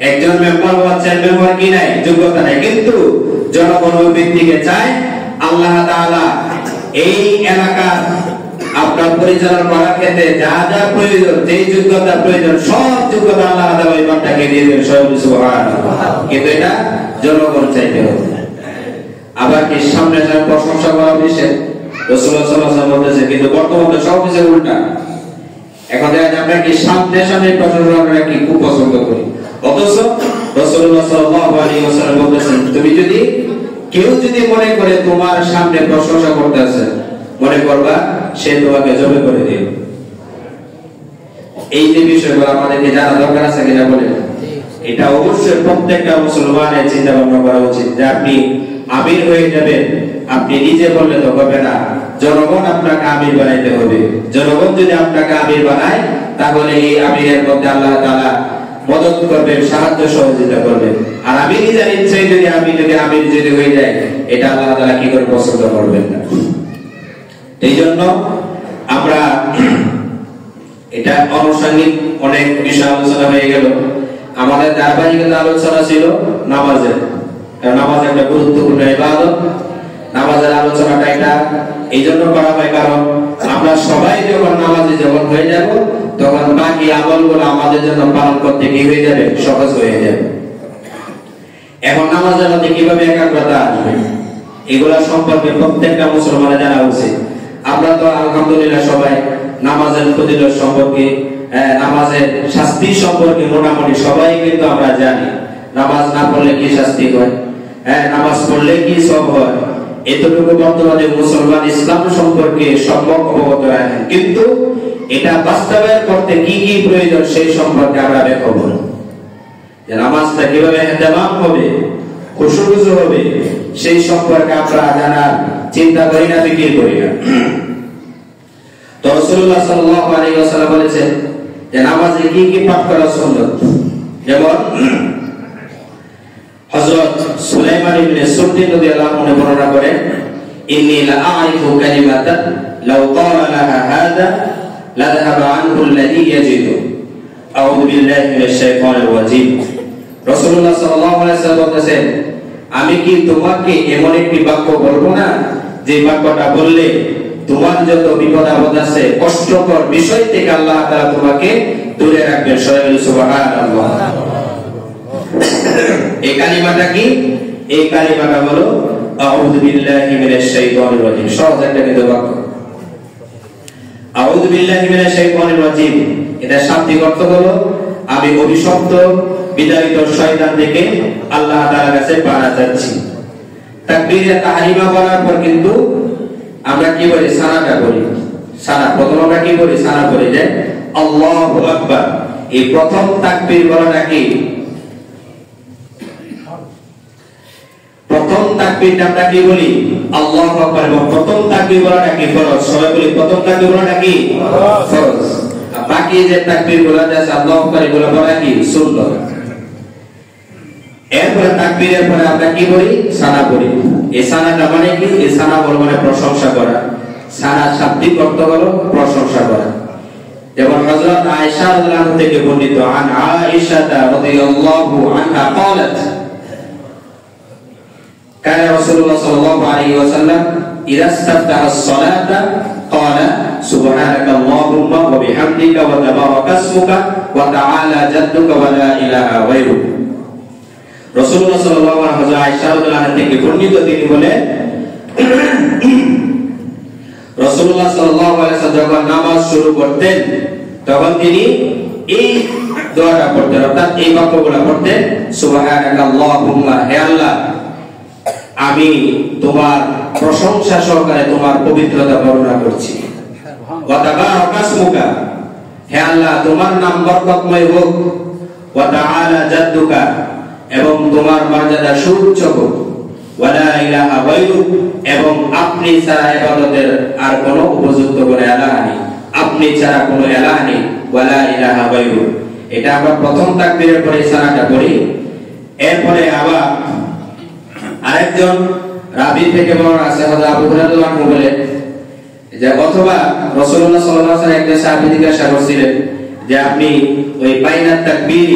একজন মেম্বার হওয়ার, চেয়ারম্যান হওয়ার কি নাই? যোগ্যতা নাই, কিন্তু জনগণ ওই ব্যক্তিকে চায়। আল্লাহ তাআলা এই এলাকা আপনার পরিচালনা করার ক্ষেত্রে যা যা প্রয়োজন, যে যোগ্যতা প্রয়োজন, সব যোগ্যতা আল্লাহ তাআলা ওই বান্দাকে দিয়ে দেন। সুবহানাল্লাহ। কিন্তু এটা জনগণ চাইতে হবে। আবার কি সামনে যারা প্রশংসা করা হয়েছে, রাসূলুল্লাহ সাল্লাল্লাহু আলাইহি ওয়াসাল্লাম বলেছেন, কিন্তু বর্তমানে সব কিছু উল্টা। এখন দেখেন আমরা কি সামনে সামনে প্রশংসা করা কি খুব পছন্দ করি, অথচ রাসূলুল্লাহ সাল্লাল্লাহু আলাইহি ওয়াসাল্লাম বলেছেন তুমি যদি কেউ যদি মনে করে তোমার সামনে প্রশংসা করতেছে, মনে করবা সে তোমাকে জবে করে দিবে। এই যে বিষয়গুলো আমাদেরকে জানা দরকার আছে কিনা বলেন? এটা অবশ্যই প্রত্যেকটা মুসলমানের চিন্তা ভাবনা করা উচিত যে আপনি আমির হয়ে যাবেন, আপনি নিজে বললে তো হবে না, জনগণ আপনাকে আমির বানাইতে হবে। জনগণ যদি আপনাকে আমির বানায় তাহলে এই আমিরের মধ্যে আল্লাহ তাআলা মদত করবেন, সাহায্য সহযোগিতা করবেন। আর আমি নিজের ইচ্ছায় যদি আমির যদি হয়ে যায়, এটা আল্লাহ তাআলা কি করে পছন্দ করবেন না। এই জন্য আমরা এটা আনুষঙ্গিক অনেক বিষয় আলোচনা হয়ে গেল। আমাদের ধারাবাহিকতা আলোচনা ছিল নামাজের, কারণ নামাজ একটা গুরুত্বপূর্ণ ইবাদত। নামাজের আলোচনাটা এটা এই জন্য করা হয় কারণ আমরা সবাই যখন নামাজে যখন হয়ে যাব তখন বাকি আমলগুলো আমাদের জন্য পালন করতে কি হয়ে যাবে, সহজ হয়ে যাবে। এখন নামাজের মধ্যে কিভাবে একাগ্রতা আসবে এগুলা সম্পর্কে প্রত্যেকটা মুসলমানের জানা উচিত। আমরা তো আলহামদুলিল্লাহ সবাই নামাজের ফজিলত সম্পর্কে, নামাজের শাস্তি সম্পর্কে মোটামুটি সবাই কিন্তু আমরা জানি। নামাজ না পড়লে কি শাস্তি হয়, নামাজ পড়লে কি সব হয়, এতটুকু বর্তমানে মুসলমান ইসলাম সম্পর্কে সম্যক অবগত রাখেন, কিন্তু এটা বাস্তবায়ন করতে কি কি প্রয়োজন সেই সম্পর্কে আমরা ব্যাখ্যা করব। যে নামাজটা কিভাবে ইহতিমাম হবে, খুশুখুশু হবে, সেই সম্পর্কে আমরা জানার চিন্তা করি না, ফিকির করি না। তো রাসূলুল্লাহ সাল্লাল্লাহু আলাইহি ওয়াসাল্লাম বলেছেন যে নামাজে কি কি পাঠ করা সুন্নাত। যেমন হযরত সুলাইমান ইবনে সুরদি রাদিয়াল্লাহু আনহু বর্ণনা করেন, ইন্নী লা আ'রিফু কালিমাতান লাউ ক্বালা লাহা হাযা লা যাহাবা আনহু আল্লাযী ইয়াজিদু। আউযু বিল্লাহি মিনাশ শাইতানির রাজীম। রাসূলুল্লাহ সাল্লাল্লাহু আলাইহি ওয়াসাল্লাম বলেছেন, আমি কি তোমাকে এমন একটি বাক্য বলবো না যে বাক্যটা বললে তোমার যত বিপদ আপদ আছে, কষ্টকর বিষয় থেকে আল্লাহ তাআলা তোমাকে দূরে রাখবেন। সুবহানাল্লাহ। এই কালিমাটা কি? এই কালিমাটা হলো আউযু বিল্লাহি মিনাশ শাইতানির রাজীম। সহজ একটা কিন্তু বাক্য, আউযু বিল্লাহি মিনাশ শাইতানির রাজীম। এটা শাব্দিক অর্থ হলো আমি অভিশপ্ত বিতাড়িত শয়তান থেকে আল্লাহ তাআলার কাছে পানা চাচ্ছি। তাকবীরে তাহরিমা বলার পর কিন্তু আমরা কি বলি, সানাটা বলি। সানা প্রথম আমরা কি বলি, সানা বলি যে আল্লাহু আকবার। এই প্রথম তাকবীর বলাটা কি, প্রথম তাকবীরটা আমরা কি বলি, আল্লাহু আকবার। এবং প্রথম তাকবীর বলাটা কি ফরজ। সবাই বলি প্রথম তাকবীর বলাটা কি ফরজ, আর বাকি যে তাকবীর বলাটা আছে আল্লাহু আকবার এগুলো বলা কি সুন্নাত। এরপরে তাকবীরের পরে আমরা কি বলি, সানা বলি। এই সানাটা মানে কি, এই সানা বল মানে প্রশংসা করা। সানা শাব্দিক অর্থ হলো প্রশংসা করা। যেমন হযরত আয়েশা রাদিয়াল্লাহু আনহা থেকে বর্ণিত, আন আয়েশা রাদিয়াল্লাহু আনহা قالت كان رسول الله صلى الله عليه وسلم إذا استفتح الصلاة قال سبحانك اللهم وبحمدك وتبارك اسمك وتعالى جدك ولا إله غيرك। রাসূলুল্লাহ সাল্লাল্লাহু আলাইহি ওয়া সাল্লাম আয়েশা রাদিয়াল্লাহু আনহা থেকে বর্ণিত, তিনি বলেন রাসূলুল্লাহ সাল্লাল্লাহু আলাইহি ওয়াসাল্লাম যখন নামাজ শুরু করতেন তখন তিনি এই দোয়াটা পড়তেন, অর্থাৎ এই বাক্যগুলো পড়তেন, সুবহানাকাল্লাহুম্মা, হে আল্লাহ আমি তোমার প্রশংসা সহকারে তোমার পবিত্রতা বর্ণনা করছি। ওয়া তাবারাকা ইসমুকা, হে আল্লাহ তোমার নাম বরকতময় হোক। ওয়া তাআলা জাদ্দুকা, এবং তোমার মর্যাদা সুউচ্চ হোক। ওয়ালা ইলাহা গায়রুক, এবং আপনি ছাড়া ইবাদতের আর কোনো উপযুক্ত কোনো ইলাহ নেই, আপনি ছাড়া কোনো ইলাহ নেই। ওয়ালা ইলাহা গায়রুক, এটা আমরা প্রথম তাকবীরের পরে সানাটা পড়ি। এরপরে আবার আরেকজন রাবী থেকে বর্ণনা আছে, হযরত আবু হুরায়রা রাদিয়াল্লাহু আনহু বলেন যে অথবা রাসূলুল্লাহ সাল্লাল্লাহু আলাইহি ওয়াসাল্লাম একজন সাহাবী জিজ্ঞাসা করছিলেন যে আপনি ওই বাইনাত তাকবীর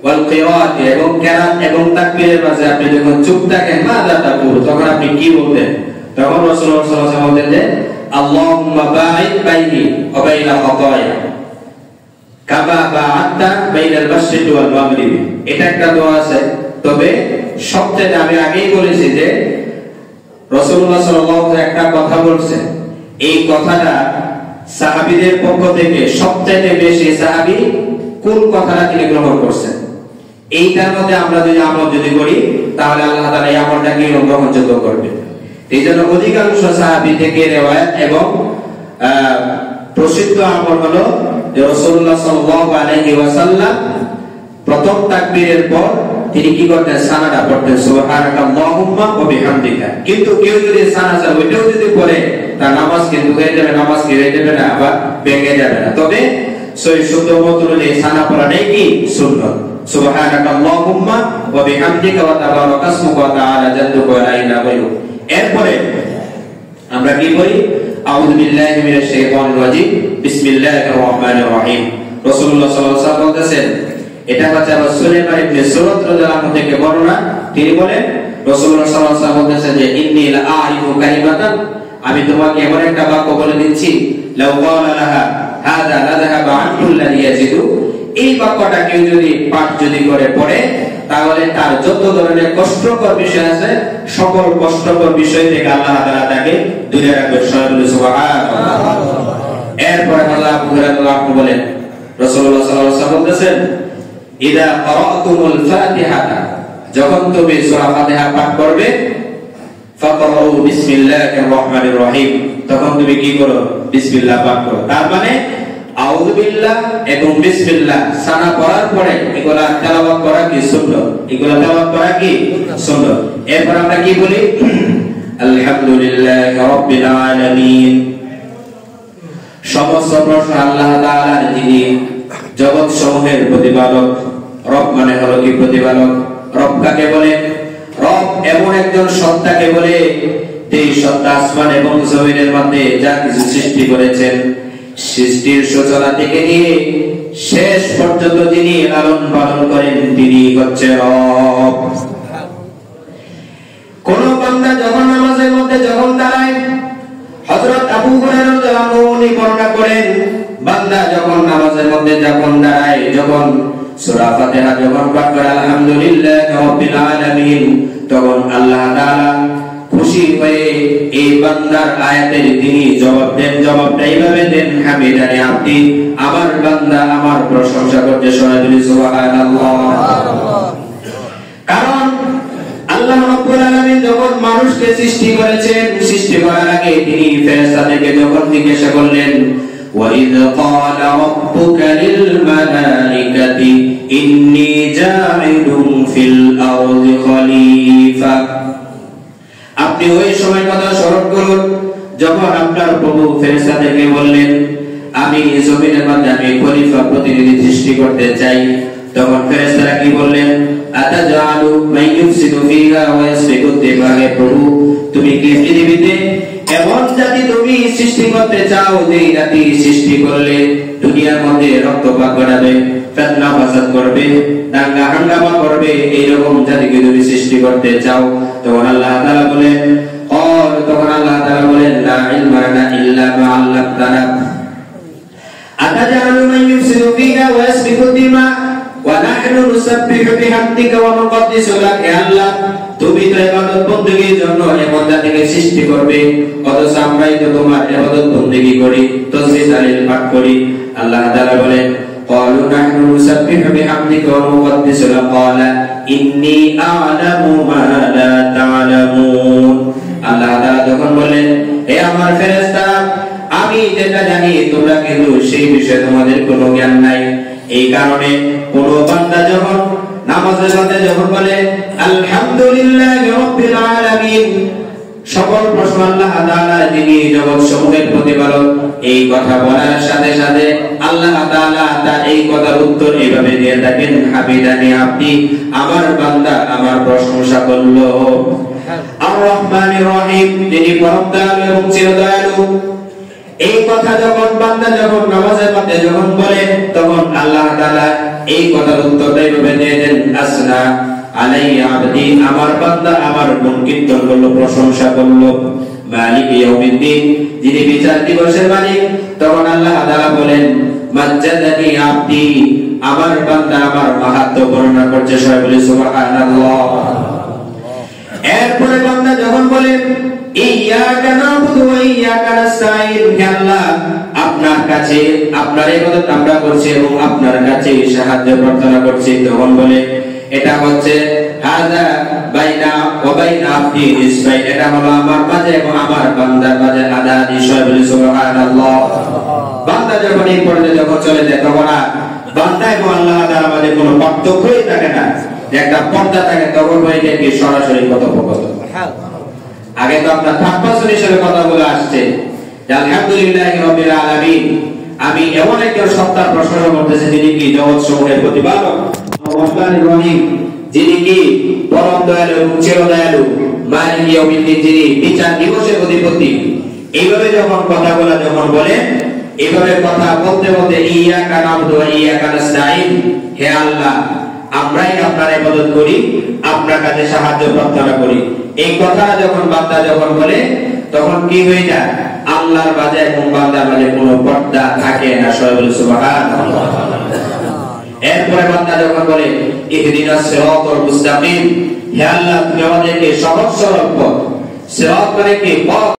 ওয়াল কিরাত এবং কিরাত এবং তাকবীরের মাঝে আপনি যখন চুপ থাকেন মাযা তাকুল, তখন আপনি কি বলতেন? তখন রাসূলুল্লাহ সাল্লাল্লাহু আলাইহি ওয়াসাল্লাম বলতেন যে আল্লাহুম্মা বাঈদ বাইনি ওয়া বাইনা খাতায়া কামা বা'আদতা বাইনাল মাশরিকি ওয়াল মাগরিবি। এটা একটা দোয়া আছে, তবে সবচেয়ে আমি আগেই বলেছি যে রাসূলুল্লাহ সাল্লাল্লাহু আলাইহি ওয়াসাল্লাম একটা কথা বলছেন, এই কথাটা সাহাবীদের পক্ষ থেকে সবচেয়ে বেশি সাহাবী কোন কথাটা তিনি গ্রহণ করছেন, এইটার মধ্যে আমরা যদি আমল যদি করি তাহলে আল্লাহ তাআলা এই আমলটাকে গ্রহণযোগ্য করবেন। এইজন্য অধিকাংশ সাহাবী থেকে রিওয়ায়াত এবং প্রসিদ্ধ আমল হলো যে রাসূলুল্লাহ সাল্লাল্লাহু আলাইহি ওয়াসাল্লাম প্রথম তাকবীরের পর তিনি কি করতেন, সানাটা পড়তেন সুবহানাকাল্লাহুম্মা ওয়া বিহামদিকা। কিন্তু কেউ যদি সানা চায় ওইটাও যদি পড়ে তার নামাজ কিন্তু হয়ে যাবে, নামাজ কি হয়ে যাবে না, আবার ভেঙে যাবে না। তবে সই শুদ্ধ মত অনুযায়ী সানা পড়াটাই কি সুন্নাত। সুবহানাকাল্লাহুম্মা ওয়া বিহামদিকা ওয়া তাবারাকা ইসমুকা ওয়া তাআলা জাদ্দুকা ওয়া লা ইলাহা গায়রুক। এরপরে আমরা কি বলি, আউযু বিল্লাহি মিনাশ শাইতানির রাজীম, বিসমিল্লাহির রহমানির রহিম। রাসূলুল্লাহ সাল্লাল্লাহু আলাইহি ওয়াসাল্লাম বলতেছেন, এটা হচ্ছে আবার সুলাইমান ইবনে সুরাত রাদিয়াল্লাহু আনহু থেকে বর্ণনা। তিনি বলেন রাসূলুল্লাহ সাল্লাল্লাহু আলাইহি ওয়াসাল্লাম বলতেছেন যে ইন্নী লা আরিফু কালিমাতান, আমি তোমাকে এমন একটা বাক্য বলে দিচ্ছি, লাউ ক্বালা লাহা হাযা লা যাহাবা আনহু আল্লাযী ইয়াজিদু, এই বাক্যটা কেউ যদি পাঠ যদি করে পড়ে তাহলে তার যত ধরনের কষ্টকর বিষয় আছে সকল কষ্টকর বিষয় থেকে আল্লাহ তাআলা তাকে দূরে রাখবে। সুবহানাল্লাহ। এরপর আল্লাহ রাব্বুল বলেন, রাসূলুল্লাহ সাল্লাল্লাহু আলাইহি ওয়াসাল্লাম বলেছেন, ইদা ক্বারাতুমুল ফাতিহাতা, যখন তুমি সূরা ফাতিহা পাঠ করবে, ফাকরাউ বিসমিল্লাহির রহমানির রহিম, তখন তুমি কি করো, বিসমিল্লাহ পাঠ করো। তার মানে আউযু বিল্লাহ এবং বিসমিল্লাহ সানা পড়ার পরে এগুলা তেলাওয়াত করা কি সুন্নাত, এগুলা তেলাওয়াত করা কি সুন্নাত। এরপর আমরা কি বলি, আলহামদুলিল্লাহি রাব্বিল আলামিন, সমস্ত প্রশংসা আল্লাহ তাআলার, যিনি জগৎ সমূহের প্রতিপালক। রব মানে হলো কি প্রতিপালক। রব কাকে বলে, রব এমন একজন সত্তাকে বলে যেই সত্তা আসমান এবং জমিনের মধ্যে যা কিছু সৃষ্টি করেছেন, সৃষ্টির সূচনা থেকে নিয়ে শেষ পর্যন্ত যিনি লালন পালন করেন তিনি হচ্ছে রব। কোন বান্দা যখন নামাজের মধ্যে যখন দাঁড়ায়, হযরত আবু হুরায়রা রাদিয়াল্লাহু আনহু বর্ণনা করেন, বান্দা যখন নামাজের মধ্যে যখন দাঁড়ায়, যখন সূরা ফাতিহা যখন পাঠ করে আলহামদুলিল্লাহি রাব্বিল আলামিন, তখন আল্লাহ তাআলা খুশি হয়ে এই বান্দার আয়াতের তিনি জবাব দেন। জবাবটা এইভাবে দেন, হামিদানি আব্দি, আমার বান্দা আমার প্রশংসা করতে শোনাবি সুবহানাল্লাহ। কারণ আল্লাহ রাব্বুল আলামিন যখন মানুষকে সৃষ্টি করেছেন, সৃষ্টি করার আগে তিনি ফেরেশতাদেরকে যখন জিজ্ঞাসা করলেন, وَإِذْ قَالَ رَبُّكَ لِلْمَلَائِكَةِ إِنِّي جَاعِلٌ فِي الْأَرْضِ خَلِيفَةً, আপনি ওই সময় কথা স্মরণ করুন যখন আপনার প্রভু ফেরেশতাদেরকে বললেন, আমি জমিনের মধ্যে আমি খলিফা প্রতিনিধি সৃষ্টি করতে চাই। তখন ফেরেশতারা কি বললেন, আতাজালু মান ইউফসিদু ফিহা ওয়া ইয়াসফিকু দিমা'আ, প্রভু তুমি কি পৃথিবীতে এমন জাতি তুমি সৃষ্টি করতে চাও যে জাতি সৃষ্টি করলে দুনিয়ার মধ্যে রক্তপাত ঘটাবে, ফিতনা ফাসাদ করবে, দাঙ্গা হাঙ্গামা করবে, এইরকম জাতিকে তুমি সৃষ্টি করতে চাও? তখন আল্লাহ তাআলা বলেন, তখন আল্লাহ তাআলা বলেন, লা ইলমা লানা ইল্লা মা 'আল্লামতানা, আতাজালু মান ইউফসিদু ফিহা ওয়া ইয়াসফিকু দিমা ওয়া নাহনু নুসাব্বিহু বিহামদিকা ওয়া নুকদ্দিসু লাক। হে আল্লাহ, তুমি তো ইবাদত বندگির জন্য এমন জাতিকে সৃষ্টি করবে, অথচ আমরাই তো তোমার ইবাদত বندگি করি, তাসবিহ তাহলিল পাঠ করি। আল্লাহ তাআলা বলেন, ক্বালু নাহনু নুসাব্বিহু বিহামদিকা ওয়া নুকদ্দিসু লাক, ক্বালা ইন্নী আ'লামু মা লা তা'লামুন। আল্লাহ তাআলা তখন বলেন, হে আমার ফেরেশতারা, আমি যেটা জানি তোমরা কিন্তু সেই বিষয়ে তোমাদের কোনো জ্ঞান নাই। এই কারণে কোন বান্দা যখন নামাজের মধ্যে যখন বলে আলহামদুলিল্লাহি রাব্বিল আলামিন, সকল প্রশংসা আল্লাহ তাআলা যিনি জগৎ সমূহের প্রতিপালক, এই কথা বলার সাথে সাথে আল্লাহ তাআলা তার এই কথার উত্তর এইভাবে দিয়ে থাকেন, হামিদানি আব্দি, আমার বান্দা আমার প্রশংসা করলো। আর রহমানির রহিম, যিনি পরম দয়ালু এবং চিরদয়ালু। এই কথা যখন বান্দা যখন নামাজের মধ্যে যখন বলে, তখন আল্লাহ তাআলা এই কথার উত্তরটা এইভাবে দিয়ে দেন, আসনা আলাইয়া আবদি, আমার বান্দা আমার গুণকীর্তন করলো, প্রশংসা করলো। মালিক ইয়াউমিদ্দিন, যিনি বিচার দিবসের মালিক, তখন আল্লাহ তাআলা বলেন, মাজ্জাদানি আবদি, আমার বান্দা আমার মাহাত্ম্য বর্ণনা করছে। সবাই বলে সুবহানাল্লাহ। এরপরে বান্দা যখন বলে ইয়্যাকা না'বুদু ওয়া ইয়্যাকা নাস্তাঈন, হে আল্লাহ আপনার কাছে আপনার ইবাদত আমরা করছি এবং আপনার কাছে সাহায্য প্রার্থনা করছি। তখন বলে এটা হচ্ছে হাযা বাইনা ওয়া বাইনা আবদি নিসবাই, এটা হলো আমার মাঝে এবং আমার বান্দার মাঝে আদা বিষয়। বলে সুবহানাল্লাহ। বান্দা যখন এই পর্যায়ে যখন চলে যায় তখন আর বান্দা এবং আল্লাহ তাআলার মাঝে কোনো পার্থক্যই থাকে না, যে একটা পর্দা থাকে, তখন হয়ে যায় কি সরাসরি কথোপকথন। আগে তো আপনার থার্ড পারসন হিসেবে কথা বলে আসছে যে আলহামদুলিল্লাহি রাব্বিল আলামিন, আমি এমন একজন সত্তার প্রশংসা করতেছি যিনি কি জগৎ সমূহের প্রতিপালক, রহমানুর রহিম, যিনি কি পরম দয়ালু এবং চির দয়ালু, মালিক ইয়াউমিদ্দিন, যিনি বিচার দিবসের অধিপতি। এইভাবে যখন কথাগুলো যখন বলেন, এইভাবে কথা বলতে বলতে ইয়াকা নাবুদু ওয়া ইয়াকা নাস্তাঈন, হে আল্লাহ আমরাই আপনার ইবাদত করি, আপনার কাছে সাহায্য প্রার্থনা করি। এই কথাটা যখন বান্দা যখন বলে তখন কি হয়ে যায়, আল্লাহর মাঝে এবং বান্দার মাঝে কোনো পর্দা থাকে না। সবাই বলে সুবহানাল্লাহ। এরপরে বান্দা যখন বলে ইহদিনাস সিরাতাল মুস্তাকিম, হে আল্লাহ তুমি আমাদেরকে সহজ সরল পথ, সিরাত মানে কি পথ,